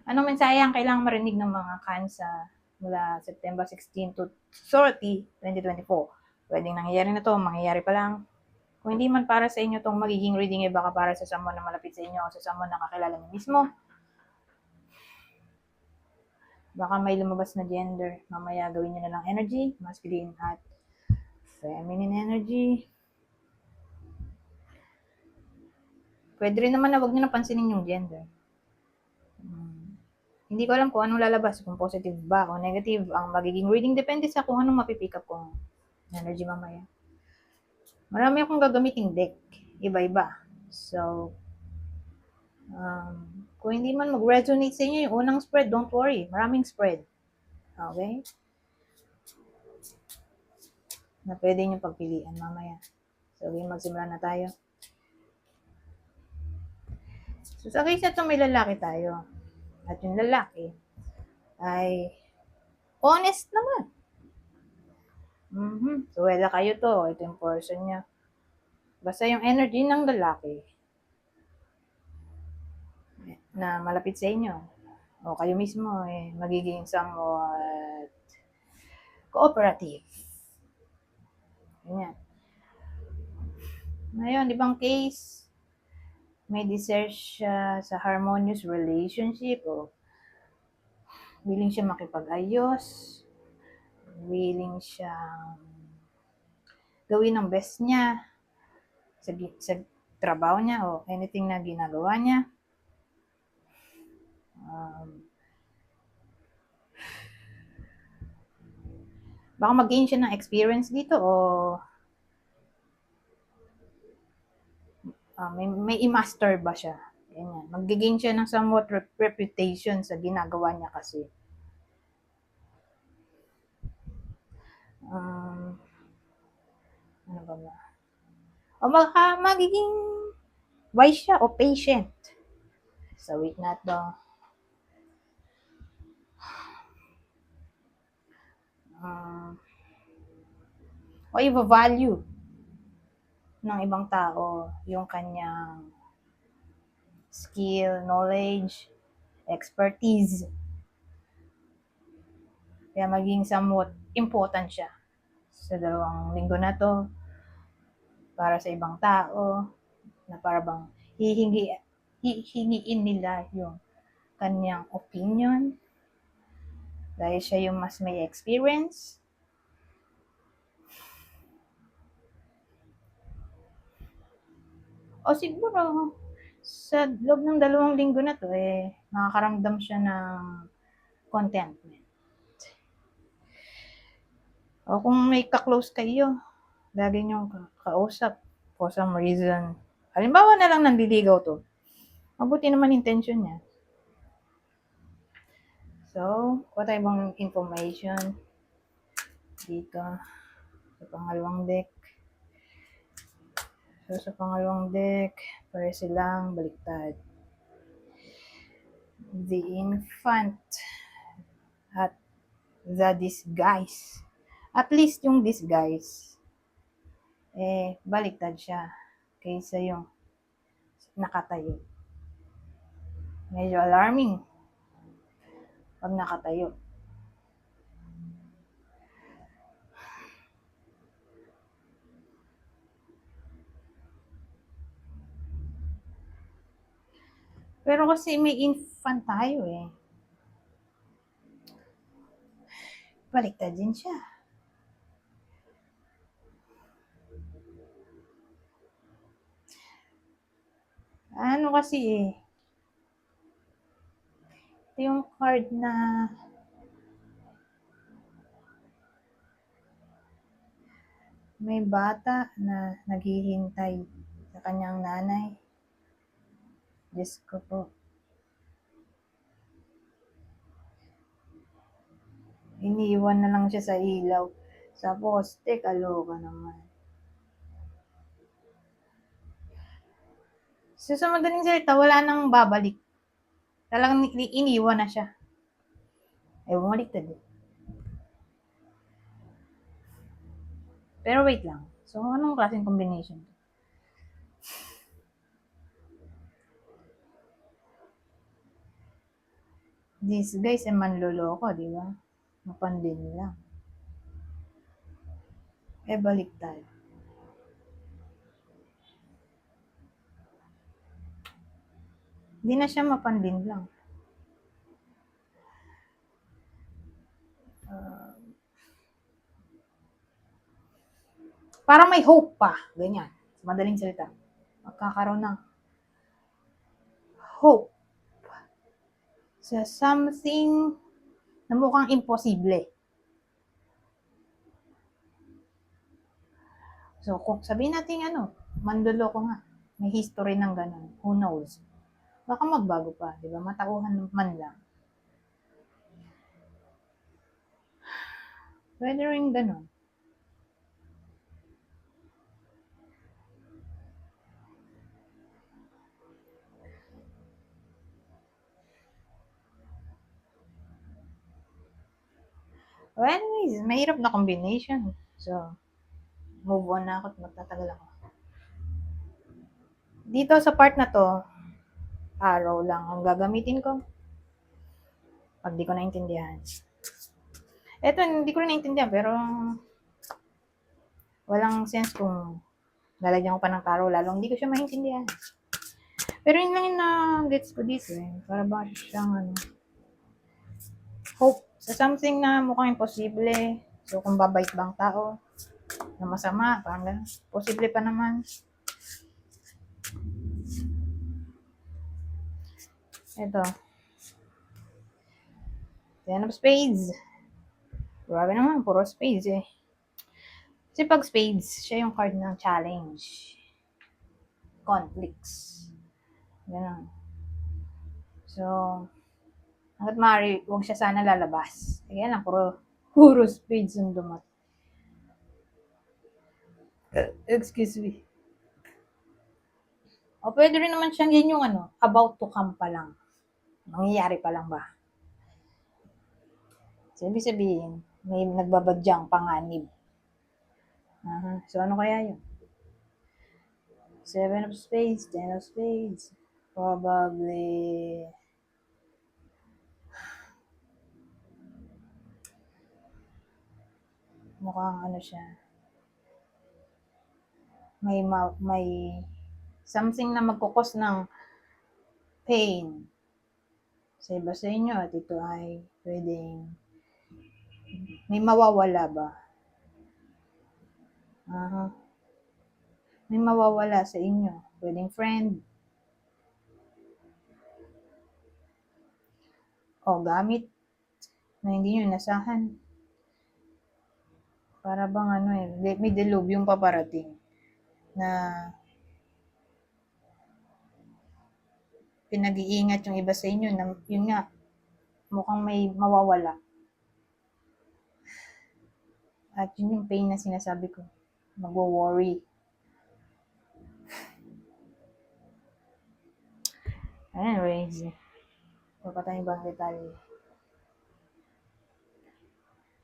Anong mensahe ang kailangang marinig ng mga Cancer mula September 16 to 30, 2024? Pwedeng nangyayari na to, mangyayari pa lang. Kung hindi man para sa inyo tong magiging reading, baka para sa someone na malapit sa inyo o sa someone na kakilala niyo mismo. Baka may lumabas na gender. Mamaya gawin niyo na lang energy, masculine at feminine energy. Pwede rin naman na wag niyo napansinin yung gender. Hindi ko alam kung anong lalabas, kung positive ba o negative ang magiging reading. Depende sa kung anong mapipick up kong energy mamaya. Marami akong gagamiting deck. Iba-iba. So, kung hindi man mag-resonate sa inyo yung unang spread, don't worry. Maraming spread. Okay? Na pwede nyo pagpilian mamaya. So, magsimula na tayo. So, sa case na ito, may lalaki tayo. At yung lalaki ay honest naman. So, wala kayo to. Ito yung person niya. Basta yung energy ng lalaki na malapit sa inyo o kayo mismo magiging somewhat cooperative. Ganyan. Ngayon, ibang case, may desire siya sa harmonious relationship o willing siya makipag-ayos, willing siya gawin ang best niya sa trabaho niya o anything na ginagawa niya. Baka mag-gain siya ng experience dito o may i-master ba siya. Ganyan. Mag-gain siya ng somewhat reputation sa ginagawa niya kasi. Ano ba ba? O magiging wise siya o patient. So, wait na ito. O i-value ng ibang tao yung kanyang skill, knowledge, expertise. Kaya maging somewhat important siya sa 2 linggo na to para sa ibang tao na para bang hihingiin nila yung kanyang opinion dahil siya yung mas may experience. O siguro sa loob ng 2 linggo na to makakaramdam siya ng contentment. O kung may ka-close kayo, lagi niyong kausap for some reason. Halimbawa na lang nandiligaw to. Mabuti naman intention niya. So, kuha tayo bang information dito sa pangalawang deck. So, sa pangalawang deck, pare silang baliktad. The Infant at the Disguise. At least yung Disguise, baliktad siya kaysa yung nakatayo. Medyo alarming pag nakatayo. Pero kasi may infant tayo baliktad din siya. Ano kasi ito yung card na may bata na naghihintay sa kanyang nanay. Diyos ko po. Iniiwan na lang siya sa ilaw. Sa poste, kaloka naman. So, sa madaling salita, wala nang babalik. Talagang iniwan na siya. Bumaliktad eh. Pero wait lang. So, anong klaseng combination? These guys ay manloloko, di ba? Mapandin lang. Baliktad. Di na siya mapandin lang. Parang may hope pa. Ganyan. Madaling salita. Magkakaroon ng hope sa something na mukhang imposible. So, kung sabihin natin mandoloko nga, may history ng ganun. Who knows? Baka magbago pa, di ba? Matauhan man lang. Pwede rin ganun. Well, anyways, mahirap na combination. So, move on na ako at magtatagal ako. Dito sa part na to, arrow lang ang gagamitin ko. Pag di ko naintindihan. Eto, hindi ko rin naintindihan, pero walang sense kung lalagyan ko pa ng taro, lalong hindi ko siya maintindihan. Pero yun lang yung na-gets ko dito eh. Para ba siyang hope sa something na mukhang imposible. So, kung babait bang tao na masama, parang ganun. Posible pa naman. Ito. Ten of Spades. Grabe naman, puro spades eh. Kasi pag spades, siya yung card ng challenge. Conflicts. Ganun. So, hanggat maaari, huwag siya sana lalabas. Kaya lang, puro spades yung dumat. Excuse me. O pwede rin naman siyang yan yung about to come pa lang. Mangyayari pa lang ba? So, ibig sabihin, may nagbabadyang panganib. So, ano kaya yun? Seven of Spades, Ten of Spades. Probably mukhang siya. May something na magkukos ng pain sa iba sa inyo at ito ay pwedeng may mawawala ba? May mawawala sa inyo. Pwedeng friend. O gamit na hindi nyo nasahan. Para bang may delubyong paparating na pinag-iingat yung iba sa inyo na yun nga, mukhang may mawawala. At yun yung pain na sinasabi ko. Mag-worry. Anyways, papatayin ba ang detalye?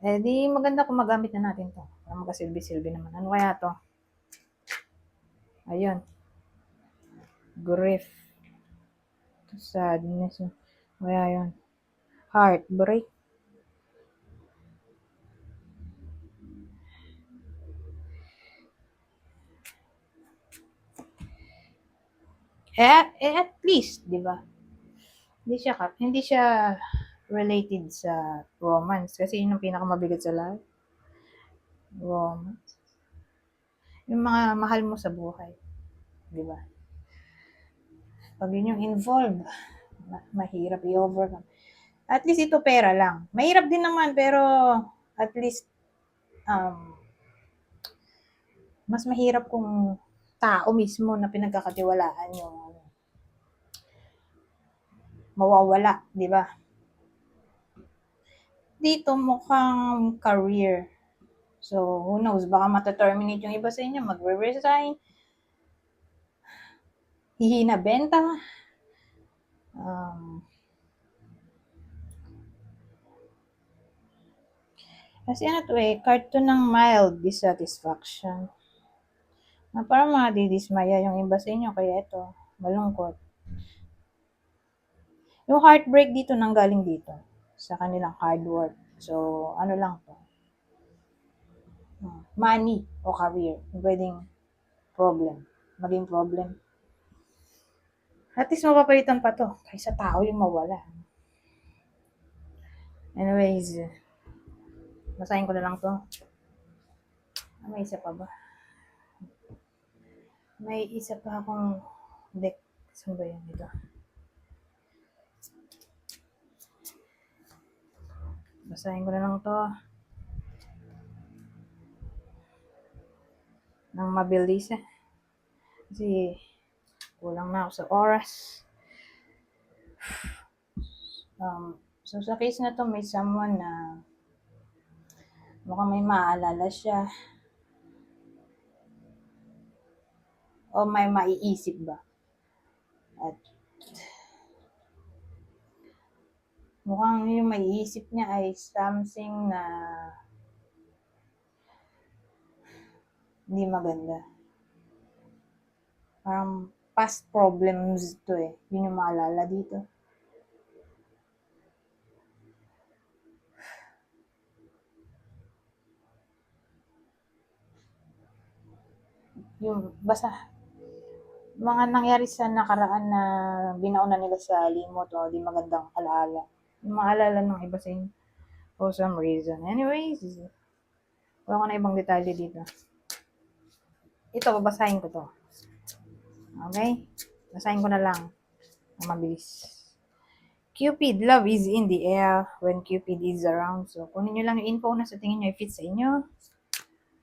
Di maganda kung magamit na natin to. Para magkasilbi-silbi naman. Ano kaya to? Ayun. Grief. Sadness. Kaya yun. Heartbreak. At least, di ba? Hindi siya related sa romance. Kasi yun yung pinakamabigat sa lahat. Romance. Yung mga mahal mo sa buhay. Di ba? Pag yun yung involved, mahirap i-overcome. At least ito pera lang. Mahirap din naman, pero at least mas mahirap kung tao mismo na pinagkakatiwalaan yung mawawala, di ba? Dito mukhang career. So, who knows, baka mataterminate yung iba sa inyo, magre-resign, hihina benta, kasi card to ng mild dissatisfaction. Na parang madidismaya yung iba sa inyo, kaya ito, malungkot. Yung heartbreak dito nanggaling dito sa kanilang hard work. So, ano lang to? Money o career. Pwedeng problem. Maging problem. At least mapapalitan pa to kaysa tao yung mawala. Anyways, basahin ko na lang to. May isa pa ba? May isa pa akong deck. Saan ba yun dito? Basahin ko na lang to. Nang mabilis eh. Kasi kulang na ako sa oras. So sa case na to, may someone na mukhang may maaalala siya. O may maiisip ba? At mukhang yung maiisip niya ay something na hindi maganda. Parang past problems to eh. Yun yung maalala dito. Yung basta mga nangyari sa nakaraan na binauna nila sa limot o di magandang alaala. Yung maalala ng iba sa inyo for some reason. Anyways, wala ko na ibang detalye dito. Ito, babasahin ko to. Okay? Basahin ko na lang. Mabilis. Cupid, love is in the air when Cupid is around. So, kunin nyo lang yung info na sa tingin nyo i-fit sa inyo.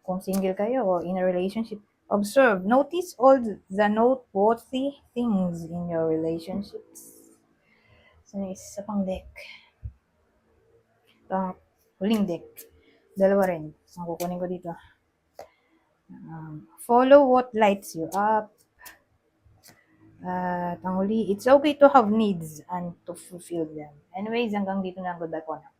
Kung single kayo o in a relationship. Observe, notice all the noteworthy things in your relationships. So, isa pang deck. Ito, huling deck. Dalawa rin. Ang kukunin ko dito. Follow what lights you up. At ang huli, it's okay to have needs and to fulfill them. Anyways, hanggang dito na. Goodbye po na.